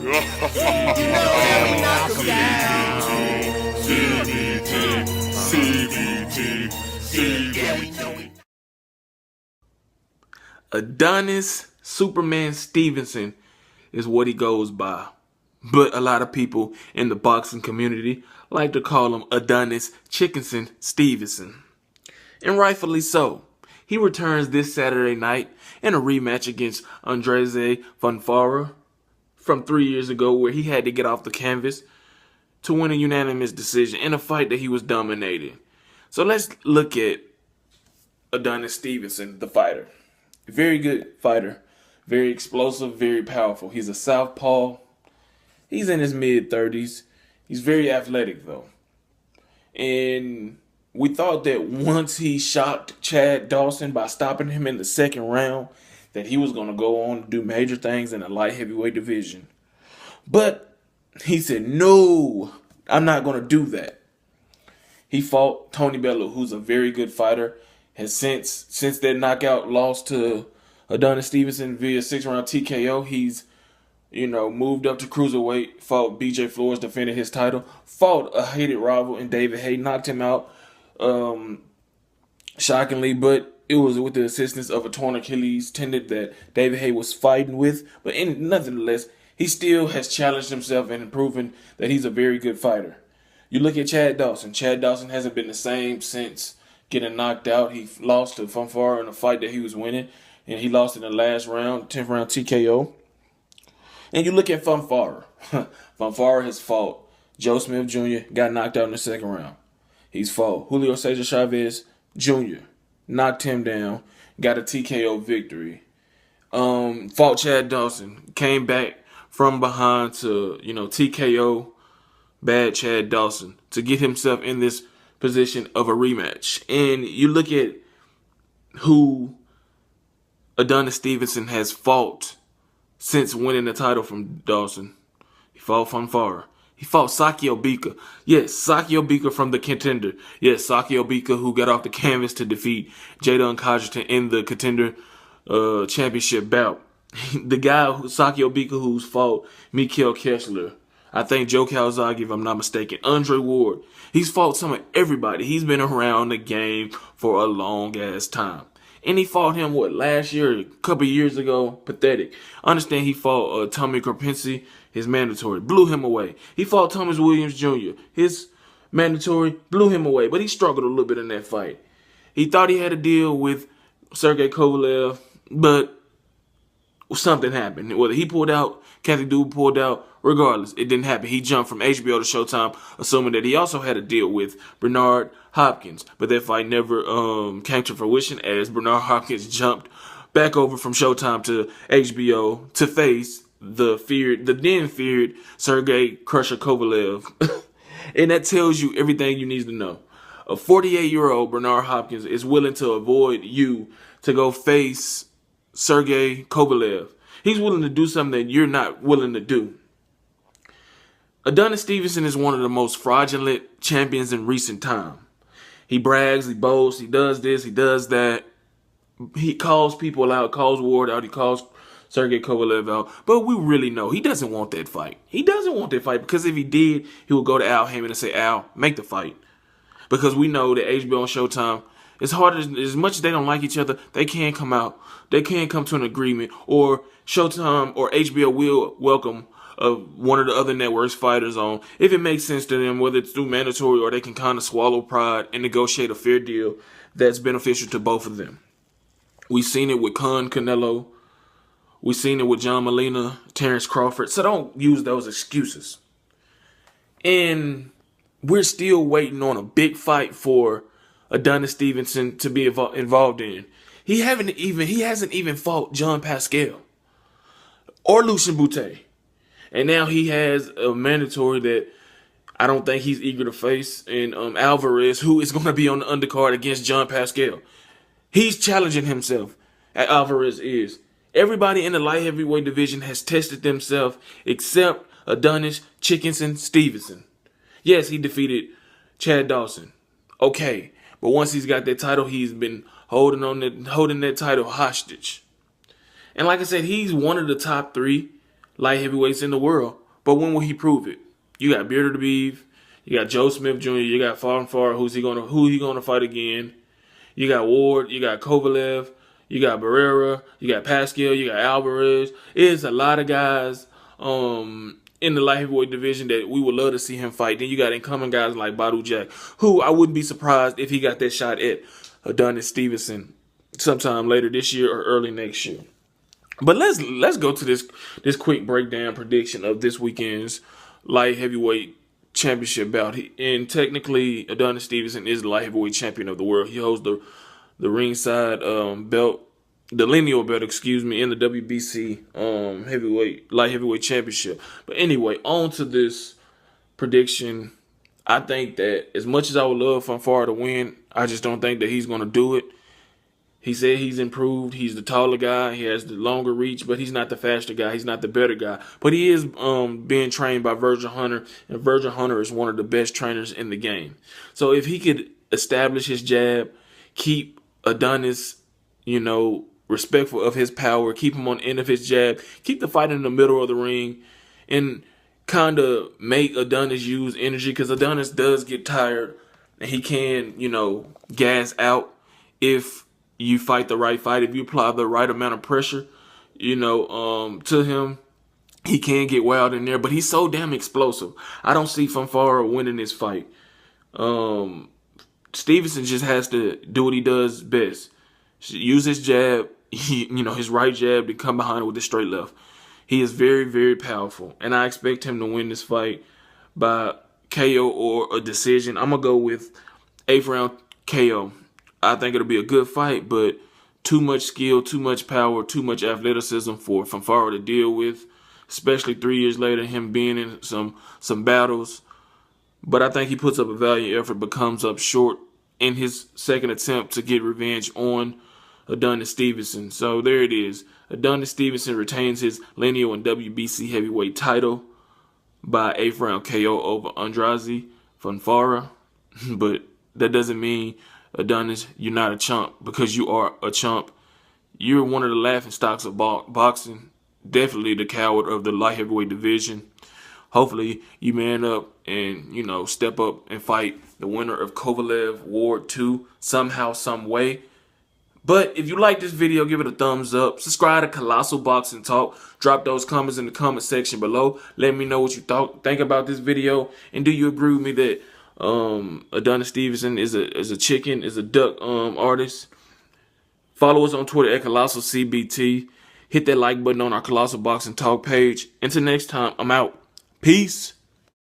You know that we knock 'em down. Yeah, we know we. Adonis Superman Stevenson is what he goes by. But a lot of people in the boxing community like to call him Adonis Chickenson Stevenson. And rightfully so. He returns this Saturday night in a rematch against Andrjez Fonfara from 3 years ago, where he had to get off the canvas to win a unanimous decision in a fight that he was dominating. So let's look at Adonis Stevenson, the fighter. Very good fighter. Very explosive, very powerful. He's a southpaw. He's in his mid-30s. He's very athletic, though. And we thought that once he shocked Chad Dawson by stopping him in the second round, that he was going to go on to do major things in the light heavyweight division. But he said, no, I'm not going to do that. He fought Tony Bellew, who's a very good fighter. Has since that knockout loss to Adonis Stevenson via 6-round TKO, he's moved up to cruiserweight, fought BJ Flores, defended his title, fought a hated rival in David Haye, knocked him out shockingly, but it was with the assistance of a torn Achilles tendon that David Haye was fighting with. But nonetheless, he still has challenged himself and proven that he's a very good fighter. You look at Chad Dawson. Chad Dawson hasn't been the same since getting knocked out. He lost to Fonfara in a fight that he was winning, and he lost in the last round, 10th round TKO. And you look at Fonfara. Fonfara has fought Joe Smith Jr., got knocked out in the second round. He's fought Julio Cesar Chavez Jr., knocked him down, got a TKO victory. Fought Chad Dawson, came back from behind to, TKO bad Chad Dawson to get himself in this position of a rematch. And you look at who Adonis Stevenson has fought since winning the title from Dawson. He fought Fonfara. He fought Saki Obika. Yes, Saki Obika from the Contender. Yes, Saki Obika, who got off the canvas to defeat Jadon Codgerton in the Contender championship bout. The guy, Saki Obika, who's fought Mikhail Kessler. I think Joe Calzaghe, if I'm not mistaken. Andre Ward. He's fought some of everybody. He's been around the game for a long-ass time. And he fought him, last year, a couple years ago? Pathetic. Understand he fought Tommy Kropinski, his mandatory. Blew him away. He fought Thomas Williams Jr., his mandatory. Blew him away. But he struggled a little bit in that fight. He thought he had a deal with Sergey Kovalev, but something happened. Whether he pulled out, Kathy Dude pulled out, regardless, it didn't happen. He jumped from HBO to Showtime, assuming that he also had a deal with Bernard Hopkins. But that fight never came to fruition, as Bernard Hopkins jumped back over from Showtime to HBO to face the then feared Sergey Crusher Kovalev. And that tells you everything you need to know. A 48-year-old Bernard Hopkins is willing to avoid you to go face Sergey Kovalev. He's willing to do something that you're not willing to do. Adonis Stevenson is one of the most fraudulent champions in recent time. He brags, he boasts, he does this, he does that. He calls people out, calls Ward out, he calls Sergey Kovalev out. But we really know he doesn't want that fight. He doesn't want that fight, because if he did, he would go to Al Heyman and say, Al, make the fight. Because we know that HBO and Showtime, it's hard as much as they don't like each other, they can't come out. They can't come to an agreement. Or Showtime or HBO will welcome one of the other networks' fighters on if it makes sense to them, whether it's through mandatory or they can kind of swallow pride and negotiate a fair deal that's beneficial to both of them. We've seen it with Canelo. We've seen it with John Molina, Terrence Crawford. So don't use those excuses. And we're still waiting on a big fight for Adonis Stevenson to be involved in. He hasn't even fought John Pascal or Lucien Boutte. And now he has a mandatory that I don't think he's eager to face, and Alvarez, who is going to be on the undercard against John Pascal. He's challenging himself. Alvarez is. Everybody in the light heavyweight division has tested themselves except Adonis Chickenson Stevenson. Yes, he defeated Chad Dawson. Okay, but once he's got that title, he's been holding that title hostage. And like I said, he's one of the top 3 light heavyweights in the world. But when will he prove it? You got Bearded Beef, you got Joe Smith Jr., you got Fonfara, who he gonna fight again? You got Ward, you got Kovalev, you got Barrera, you got Pascal, you got Alvarez. It's a lot of guys in the light heavyweight division that we would love to see him fight. Then you got incoming guys like Badu Jack, who I wouldn't be surprised if he got that shot at Adonis Stevenson sometime later this year or early next year. But let's go to this quick breakdown prediction of this weekend's light heavyweight championship bout. And technically, Adonis Stevenson is the light heavyweight champion of the world. He holds the ringside belt, the lineal belt, in the WBC light heavyweight championship. But anyway, on to this prediction. I think that as much as I would love Fonfara to win, I just don't think that he's going to do it. He said he's improved. He's the taller guy. He has the longer reach, but he's not the faster guy. He's not the better guy. But he is being trained by Virgil Hunter, and Virgil Hunter is one of the best trainers in the game. So if he could establish his jab, keep Adonis, respectful of his power, keep him on the end of his jab, keep the fight in the middle of the ring, and kind of make Adonis use energy, because Adonis does get tired, and he can, gas out if you fight the right fight. If you apply the right amount of pressure, to him, he can get wild in there, but he's so damn explosive. I don't see Fonfara winning this fight. Stevenson just has to do what he does best. Use his jab, his right jab, to come behind it with the straight left. He is very, very powerful, and I expect him to win this fight by KO or a decision. I'm going to go with 8th round KO. I think it'll be a good fight, but too much skill, too much power, too much athleticism for Fonfara to deal with, especially 3 years later, him being in some battles. But I think he puts up a valiant effort, but comes up short in his second attempt to get revenge on Adonis Stevenson. So there it is. Adonis Stevenson retains his lineal and WBC heavyweight title by 8th round KO over Andrjez Fonfara. But that doesn't mean, Adonis, you're not a chump, because you are a chump. You're one of the laughing stocks of boxing. Definitely the coward of the light heavyweight division. Hopefully you man up and, step up and fight the winner of Kovalev Ward 2 somehow, some way. But if you like this video, give it a thumbs up. Subscribe to Colossal Boxing Talk. Drop those comments in the comment section below. Let me know what you think about this video. And do you agree with me that Adonis Stevenson is a duck artist? Follow us on Twitter at Colossal CBT. Hit that like button on our Colossal Boxing Talk page. Until next time, I'm out. Peace.